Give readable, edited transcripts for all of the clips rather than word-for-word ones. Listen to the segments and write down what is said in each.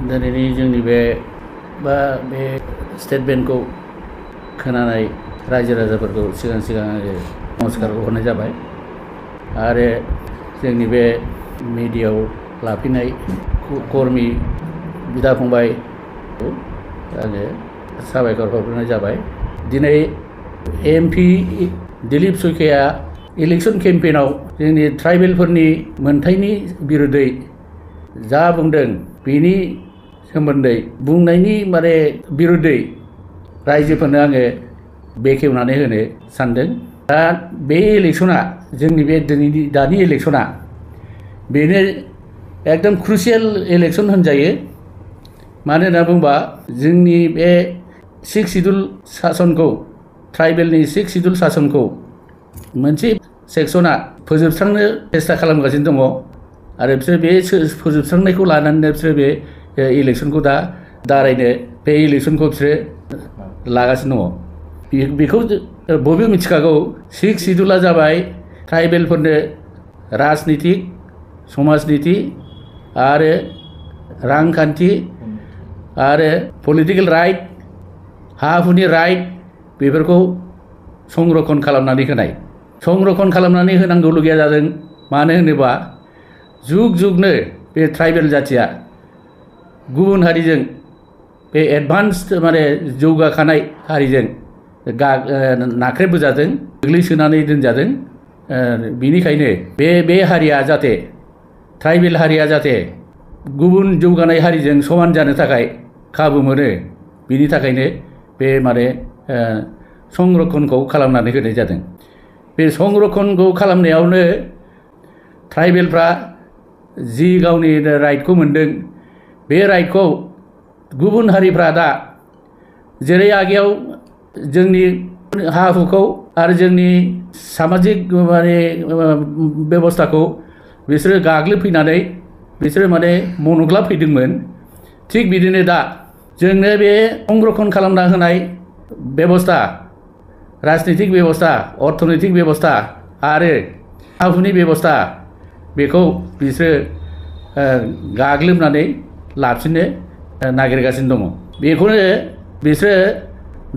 दिनैनि जोंनि बे स्टेटमेन्टखौ खोनानाय रायजो राजाफोरखौ सिगां आङो नमस्कारखौ हरनाय जाबाय आरो जोंनि बे मिडियायाव लाफिनाय कर्मि बिदा फंबायखौ आङो साबायखर हरग्रोनाय जाबाय। दिनै एमपि दिलीप सयखिया इलेक्शन केम्पेइनाव जोंनि ट्राइबेलफोरनि मोनथायनि बिरुदै जा बुंदों बेनि सोमोन्दै बुंनायनि बिरुदै रायजोफोरनो आङो बेखेवनानै होनो सानदों। दा बे इलेक्शना जोंनि बे दानि इलेक्शना बेनो एकदम क्रुसियेल इलेक्शन होनजायो। मानो होनना बुंबा जोंनि बे 6 शिड्युल सासनखौ ट्राइबेलनि 6 शिड्युल सासनखौ मोनसे सेक्सना फोजोबस्रांनो सेस्था खालामगासिनो दङ आरो बिसोर बे फोजोबस्रांनायखौ लानानै बिसोर बे इलेक्शनखौ दा दारायनो बे इलेक्शनखौ बिसोर लागासिनो दङ। बेखौ बयबो मिथिखागौ। 6 शिड्युला जाबाय ट्राइबेलफोरनो राजनितिक समाजनिति आरो रांखान्थि आरो पलिटिकेल राइट हा हुनि राइट बेफोरखौ संरक्षण खालामनानै होनाय। संरक्षण खालामनानै होनांगौलगिया जादों मानो होनोबा जुग जुगनो बे ट्राइबेल जाथिया गुबुन हारिजों बे एडभान्स जौगाखानाय हारिजों नाख्रेबबोजादों, गोग्लैसोनानै दोनजादों। बेनिखायनो बे हारिया जाहाथे ट्राइबेल हारिया जाहाथे गुबुन जौगानाय हारिजों समान जानो थाखाय खाबु मोनो, बिनि थाखायनो बे संरक्षणखौ खालामनानै होनाय जादों। बे संरक्षणखौ खालामनायावनो ट्राइबेलफ्रा जि गावनि राइटखौ मोनदों बे राइटखौ गुबुन हारिफ्रा दा जेरै आगेयाव जोंनि हा हुखौ आरो जोंनि सामाजिक बेबस्थाखौ बिसोरो गाग्लोबफैनानै बिसोरो मनग्लाबफैदोंमोन, थिग बिदिनो दा जोंनो बे संरक्षण खालामना होनाय बेबस्था, राजनितिक बेबस्था, अर्थनैतिक बेबस्था आरो हा हुनि बेबस्था बेखौ बिसोरो गाग्लोबनानै लाफिननो नागिरगासिनो दङ। बेखौनो बिसोरो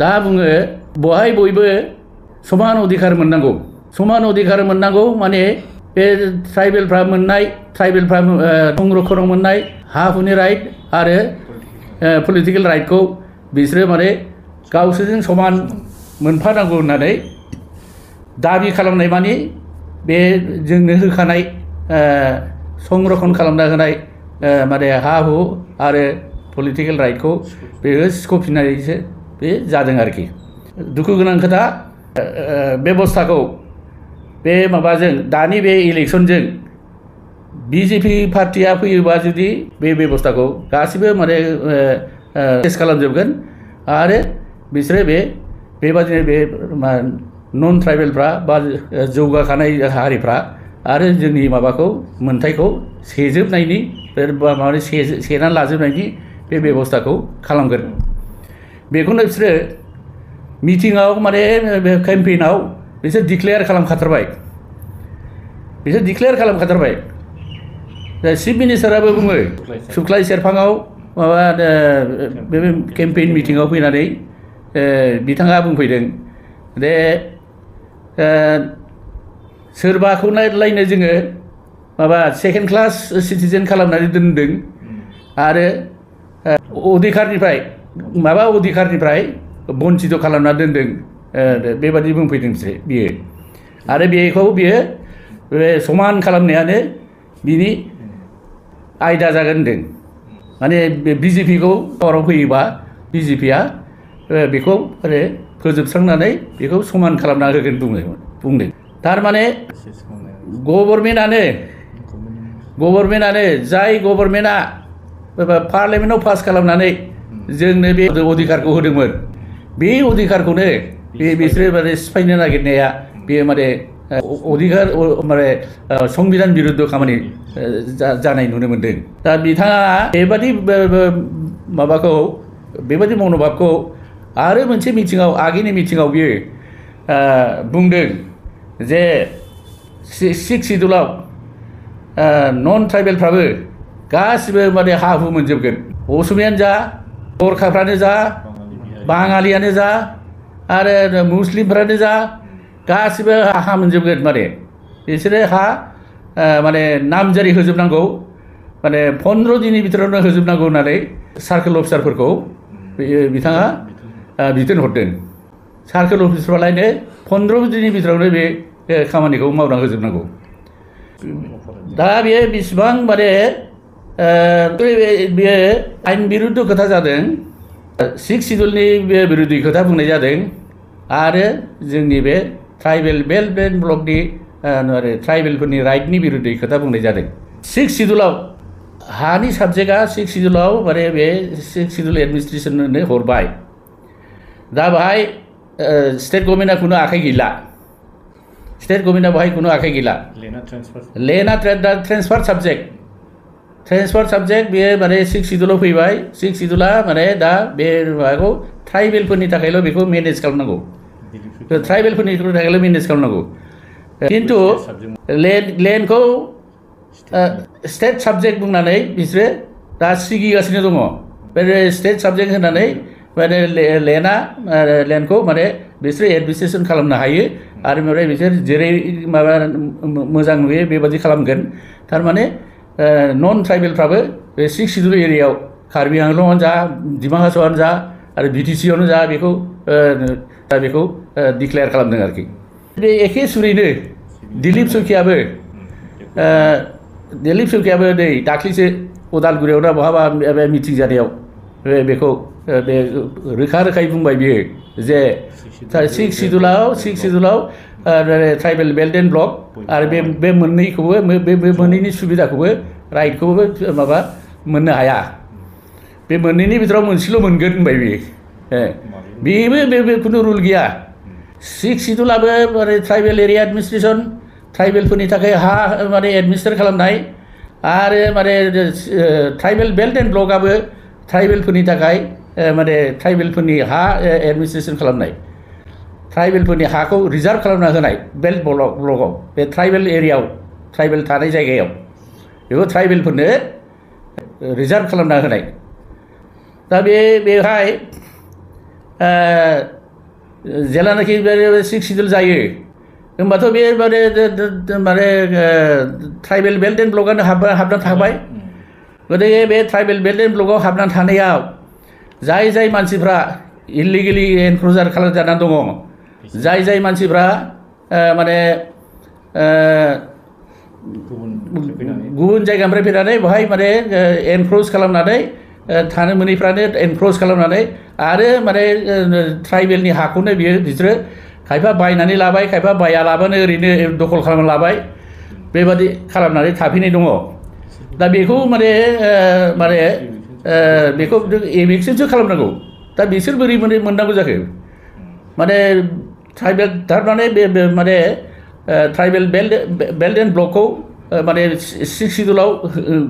दा बुङो बहाय बयबो समान अधिकार मोननांगौ। समान अधिकार मोननांगौ बे ट्राइबेलफ्रा संरक्षणआव मोननाय हा हुनि राइट आरो पलिटिकेल राइटखौ बिसोरो गावसोरजों समान मोनफानांगौ होननानै दाबि खालामनाय बे जोंनो होखानाय संरक्षण खालामना होनाय हा हु आरो पलिटिकेल राइटखौ बेयो सिख'फिननायसो बे जादों आरोखि। दुखु गोनां खोथा, बेबस्थाखौ बे माबाजों दानि बे इलेक्शनजों बिजेपि पार्टिया फैयोबा जुदि बे बेबस्थाखौ गासिबो टेस्ट खालामजोबगोन आरो बिसोरो बेबादिनो बे नन ट्राइबेलफ्रा बा जौगाखानाय हारिफ्रा आरो जोंनि मोन्थायखौ सेजोबनायनि सेनानै लाजोबनायनि बे बेबस्थाखौ खालामगोन। बेखौनो बिसोरो मिटिङाव केम्पेइनाव बिसोर डिक्लेयार खालामखाथारबाय। चिफ मिनिस्टाराबो बुङो सुक्लाय सेरफाङाव बे केम्पेइन मिटिङाव फैनानै बिथाङा बुंफैदों दे सोरबाखौ लायनो जोङो सेकेन्ड क्लास सिटिजेन खालामनानै दोनदों आरो अधिकारनिफ्राय बन्चित खालामना दोनदों, बेबादि बुंफैदों बियो। आरो बेखौ बियो समान खालामनायानो बिनि आयदा जागोन होनदों। बिजेपिखौ पावाराव फैयोबा बिजेपिया बेखौ फोजोबस्रांनानै बेखौ समान खालामना होगोन बुंदों। थारमाने गभर्नमेन्टआनो जाय गभर्नमेन्टआ पार्लियामेन्टआव पास खालामनानै जोंनो बे अधिकारखौ होदोंमोन, बे अधिकारखौनो बिसोरो सिफायनो नागिरनाया बे अधिकार संबिधान बिरुद्ध खामानि जानाय नुनो मोनदों। दा बिथाङा बेबादि मनोभाबखौ आरो मोनसे मिटिङाव आगेनि मिटिङाव बियो बुंदों जे 6 शिड्युलाव नन ट्राइबेलफ्राबो गासिबो हा हु मोनजोबगोन। असमियानो जा गरखाफ्रानो जा बाङालियानो जा आरो मुस्लिमफ्रानो जा गासिबो हा मोनजोबगोन माने बिसोरो हा माने नामजारि होजोबनांगौ माने 15 दिननि भितरावनो होजोबनांगौ होननानै सार्कोल अफिसारफोरखौ बिथाङा बिथोन हरदों सार्कोल अफिसारफ्रालायनो 15 दिननि भितरावनो बे खामानिखौ मावना होजोबनांगौ दा बेयो बेसेबां माने बेयो आइन बिरुद्ध खोथा जादों 6 सिडुलनि बे बिरुद्ध खोथा बुंनाय जादों आरो जोंनि बे ट्राइबेल बेल्ट एन्ड ब्लकनि ट्राइबेलफोरनि राइटनि बिरुद्ध खोथा बुंनाय जादों 6 सिडुलाव हानि साबजेक्टआ 6 सिडुलाव माने बे 6 सिडुल एडमिनिस्ट्रेसननो हरबाय दा बाहाय स्टेट गभर्नमेन्टआ खुनु आखाइ गैला स्टेट गभर्नमेन्टआ बाहाय खुनु आखाइ गैला लेना ट्रेन्सफार साबजेक्ट बेयो माने 6 सिडुलाव फैबाय 6 सिडुला माने दा बे माबाखौ ट्राइबेलफोरनि थाखायल' बेखौ मेनेज खालामनांगौ ट्राइबेलफोरनि थाखायल' मेनेज खालामनांगौ खिन्थु लेन्डखौ स्टेट साबजेक्ट बुंनानै बिसोरो दा सिगिगासिनो दङ बे स्टेट साबजेक्ट होनानै माने लेन्डखौ माने बिसोरो एडमिनिस्ट्रेसन खालामनो हायो आरो ओमफ्राय बिसोर जेरै माबा मोजां नुयो बेबादि खालामगोन थारमाने नन ट्राइबेलफ्राबो बे 6 सिडुल एरियायाव कार्बि आंलंआनो जा डिमा हासावआनो जा आरो बिटिसिआवनो जा बेखौ डिक्लेयार खालामदों आरोखि बे एखे सुरैनो दिलीप सखियाबो नै दाख्लैसो उदालगुरियावनो बहाबा मिटिं जानायाव बेखौ बे रोखा रोखायै बुंबाय बियो जे 6 सिडुलाव ट्राइबेल बेल्ट एन्ड ब्लक आरो बे मोननैखौबो बे मोननैनि सुबिदाखौबो राइटखौबो माबा मोननो हाया बे मोननैनि भितराव मोनसेल' मोनगोन होनबाय बेबो खुनु रुल गैया 6 सिडुलाबो माने ट्राइबेल एरिया एडमिनिस्ट्रेसन ट्राइबेलफोरनि थाखाय हा माने एडमिनिस्ट्रेट खालामनाय आरो माने ट्राइबेल बेल्ट एन्ड ब्लकआबो ट्राइबेलफोरनि थाखाय माने ट्राइबेलफोरनि हा एडमिनिस्ट्रेसन खालामनाय ट्राइबेलफोरनि हाखौ रिजार्भ खालामना होनाय बेल्ट ब्लकआव बे ट्राइबेल एरियायाव ट्राइबेल थानाय जायगायाव बेखौ ट्राइबेलफोरनो रिजार्भ खालामना होनाय दा बेवहाय जेलानाखि 6 सिडुल जायो होमबाथ' बे माने ट्राइबेल बेल्ट एन्ड ब्लकआनो हाबना थाबाय गतिके बे ट्राइबेल बेल्ट एन्ड ब्लकआव हाबनानै थानायाव जाय मानसिफ्रा इलिगेलि एनक्ल'जार खालामजानानै दङ जाय मानसिफ्रा माने गुबुन जायगानिफ्राय फैनानै बेवहाय माने एनक्ल'ज खालामनानै थानो मोनैफ्रानो एनक्ल'ज खालामनानै आरो माने ट्राइबेलनि हाखौनो बिसोरो खायफा बायनानै लाबाय खायफा बायालाबानो ओरैनो दखल खालामना लाबाय बेबादि खालामनानै थाफैनाय दङ दा बेखौ माने बेखौ एभिक्सनसो खालामनांगौ दा बिसोर बोरै मोननांगौ जाखो माने ट्राइबेल थारमाने माने ट्राइबेल बेल्ट एन्ड ब्लकखौ माने 6 सिडुलाव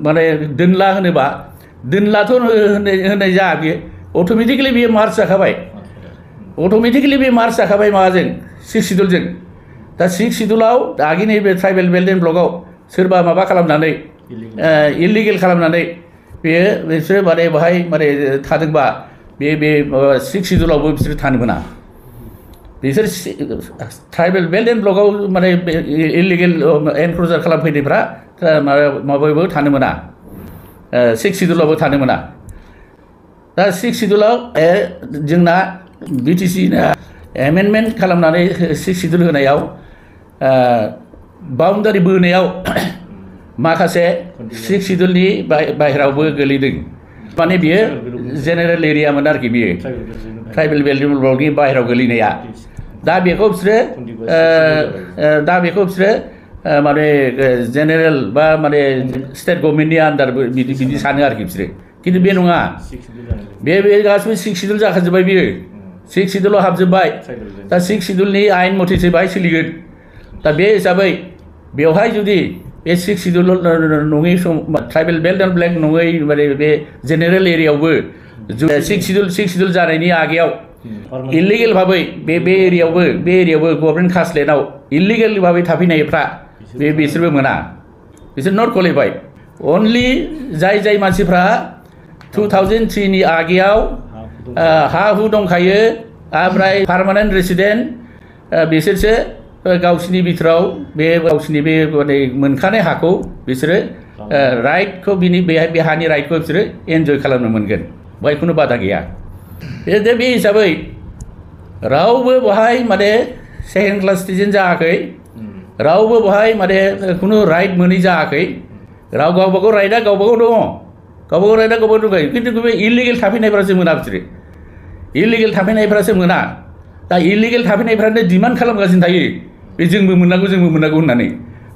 माने दोनला होनोबा दोनलाथ' होननाय जा बेयो अट'मेटिकेलि बेयो मार्च जाखाबाय माबाजों 6 सिडुलजों दा 6 सिडुलाव आगिनि बे ट्राइबेल बेल्ट एन्ड ब्लकआव सोरबा माबा खालामनानै इलिगेल खालामनानै बिसोरो माने बाहाय माने थादोंबा बे 6 सिडुलावबो बिसोर थानो मोना बिसोर ट्राइबेल बेल्ट एन्ड ब्लकआव माने इलिगेल एनक्ल'जार खालामफैनायफ्रा माबायावबो थानो मोना 6 सिडुलावबो थानो मोना दा 6 सिडुलाव जोंना बिटिसि एमेन्डमेन्ट खालामनानै 6 सिडुल होनायाव बाउन्डारि बोनायाव माखासे 6 सिडुलनि बाहेरावबो गोलैदों माने बियो जेनेरेल एरियामोन आरोखि बियो ट्राइबेल बेल्ट एन्ड ब्लकनि बाहेराव गोलैनाया दा बेखौ बिसोरो माने जेनेरेल बा माने स्टेट गभर्नमेन्टनि आन्डार बिदि सानो आरोखि बिसोरो खिन्थु बे नङा बे गासिबो 6 सिडुल जाखाजोब्बाय बियो 6 सिडुलाव हाबजोब्बाय दा 6 सिडुलनि आयेन मथेसो बाहाय सोलिगोन दा बे हिसाबै बेवहाय जुदि बे 6 सिडुल नङै ट्राइबेल बेल्ट एन्ड ब्लक नङै माने बे जेनेरेल एरियायावबो 6 सिडुल जानायनि आगेयाव इलिगेल भाबै बे एरियायावबो गभर्नमेन्ट खासलेन्डआव इलिगेल भाबै थाफैनायफ्रा बिसोरबो मोना बिसोर नट क्वालिफाइड अनलि जाय मानसिफ्रा 2003 नि आगेयाव हा हु दंखायो ओमफ्राय पार्मानेन्ट रेसिडेन्ट बिसोरसो गावसिनि बिथोराव बे गावसिनि बे माने मोनखानाय हाखौ बिसोरो राइटखौ बे हानि राइटखौ बिसोरो एन्जय खालामनो मोनगोन बेवहाय खुनु बादा गैया बे हिसाबै रावबो बहाय माने सेकेन्ड क्लास सिटिजेन जायाखै रावबो बहाय माने खुनु राइट मोनै जायाखै गावबागाव राइटआ गावबागाव दङ गावबागाव राइटआ गावबागाव दङ खिन्थु बे इलिगेल थाफैनायफ्रासो मोना बिसोरो इलिगेल थाफैनायफ्रासो मोना दा इलिगेल थाफैनायफ्रानो डिमान्ड खालामगासिनो थायो बे जोंबो मोननांगौ होननानै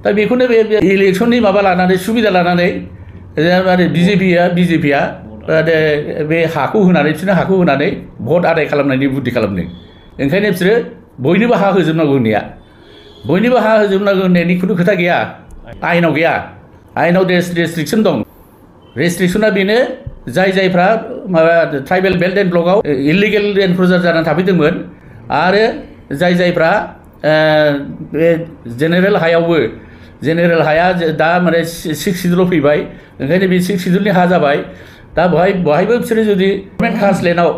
दा बेखौनो बे इलेक्सननि माबा लानानै सुबिदा लानानै माने बिजेपिया बे हाखौ होनानै बिसोरनो हाखौ होनानै भट आदाय खालामनायनि बुद्धि खालामनो ओंखायनो बिसोरो बयनोबो हा होजोबनांगौ होननाया बयनोबो हा होजोबनांगौ होननायनि खुनु खोथा गैया आयेनाव गैया आयेनाव रेस्ट्रिक्सन दं रेस्ट्रिक्सना बेनो जायफ्रा माबा ट्राइबेल बेल्ट एन्ड ब्लकआव इलिगेल एनक्रोचार जानानै थाफैदोंमोन आरो जायफ्रा बे जेनेरेल हायावबो जेनेरेल हाया दा माने 6 सिडुलाव फैबाय ओंखायनो बे 6 सिडुलनि हा जाबाय दा बहायबो बिसोरो जुदि गभर्नमेन्ट कास्टलेन्डआव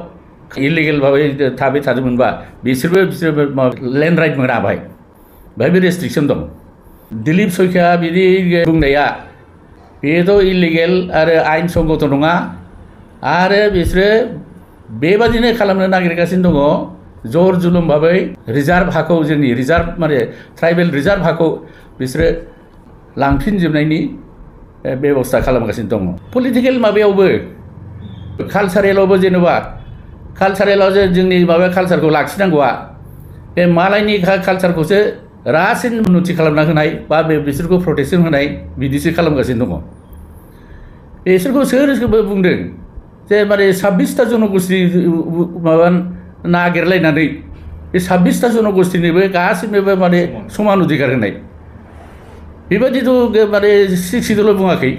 इलिगेल भाबै थादोंमोनबा बिसोरबो लेन्ड राइट मोना बेहायबो रेस्ट्रिक्सन दं दिलीप सयखिया बिदि बुंनाया बेथ' इलिगेल आरो आयेन संगत नङा आरो बिसोरो बेबादिनो खालामनो नागिरगासिनो दङ जर जुलुम भाबै रिजार्भ हाखौ जोंनि रिजार्भ माने ट्राइबेल रिजार्भ हाखौ बिसोरो लांफिनजोबनायनि बेबस्था खालामगासिनो दङ पलिटिकेल माबायावबो कालचारेलावबो जेनेबा कालचारेलाव जोंनि माबा कालचारखौ लाखिनांगौआ बे मालायनि कालचारखौसो रासिन उन्नति खालामना होनाय बा बिसोरखौ प्रटेक्सन होनाय बिदिसो खालामगासिनो दङ बिसोरखौ सोरबो बुंदों जे माने 26टा जनगोष्ठी माबा नागिरलायनानै बे 26टा जनगोष्ठीनोबो गासिनोबो माने समान अधिकार होनाय बेबायदिथ' माने 6 सिडुलाव बुङाखै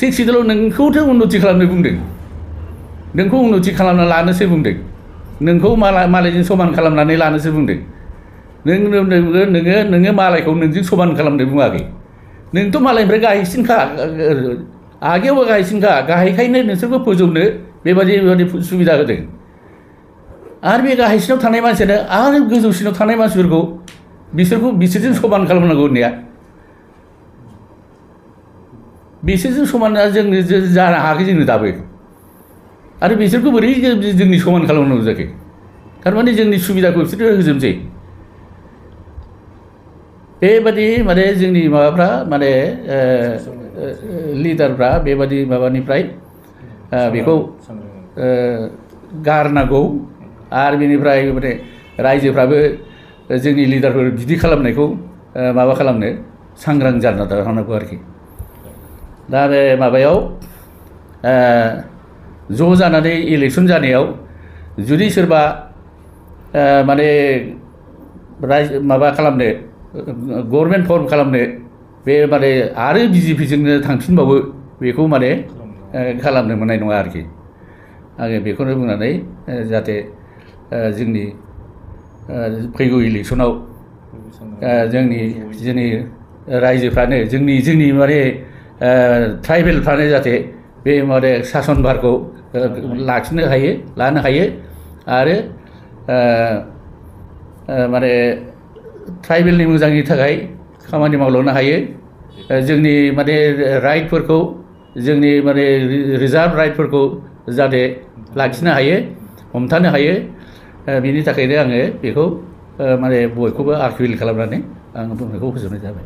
6 सिडुलाव नोंखौथ' उन्नति खालामनो बुंदों नोंखौ उन्नति खालामना लानोसो बुंदों नोंखौ मालायजों समान खालामनानै लानोसो बुंदों नोङो मालायखौ नोंजों समान खालामनो बुङाखै नोंथ' मालायनिफ्राय गाहायसिनखा आगेयावबो गाहायसिनखा गाहायखायनो नोंसोरखौ फोजौनो बेबायदि सुबिदा होदों आरो बे गाहायसिनाव थानाय मानसियानो आरो गोजौसिनाव थानाय मानसिफोरखौ बिसोरजों समान खालामनांगौ होननाया बिसोरजों समाना जोंनो जानो हायाखै जोंनो दाबो आरो बिसोरखौ बोरै जोंनि समान खालामनांगौ जाखो थारमाने जोंनि सुबिदाखौ बिसोरो होजोबसै बेबादि माने जोंनि माबाफ्रा माने लिडारफ्रा बेबादि माबानिफ्राय बेखौ गारनांगौ आरो बेनिफ्राय माने रायजोफ्राबो जोंनि लिडारफोर बिदि खालामनायखौ माबा खालामनो सांग्रां जाना थानांगौ आरोखि दा बे माबायाव ज' जानानै इलेक्सन जानायाव जुदि सोरबा माने माबा खालामनो गभर्नमेन्ट फर्म खालामनो बे माने आरो बिजेपिजोंनो थांफिनबावो बेखौ माने खालामनो मोननाय नङा आरोखि आङो बेखौनो बुंनानै जाहाथे जोंनि फैगौ इलेक्सनाव जोंनि रायजोफ्रानो जोंनि माने ट्राइबेलफ्रानो जाहाथे बे माने सासन भारखौ लानो हायो आरो माने ट्राइबेलनि मोजांनि थाखाय खामानि मावलांनो हायो जोंनि माने राइटफोरखौ जोंनि माने रिजार्भ राइटफोरखौ जाहाथे लाखिनो हायो हमथानो हायो बिनि थाखायनो आङो बेखौ माने बयखौबो आपिल खालामनानै आं बुंनायखौ फोजोबनाय जाबाय।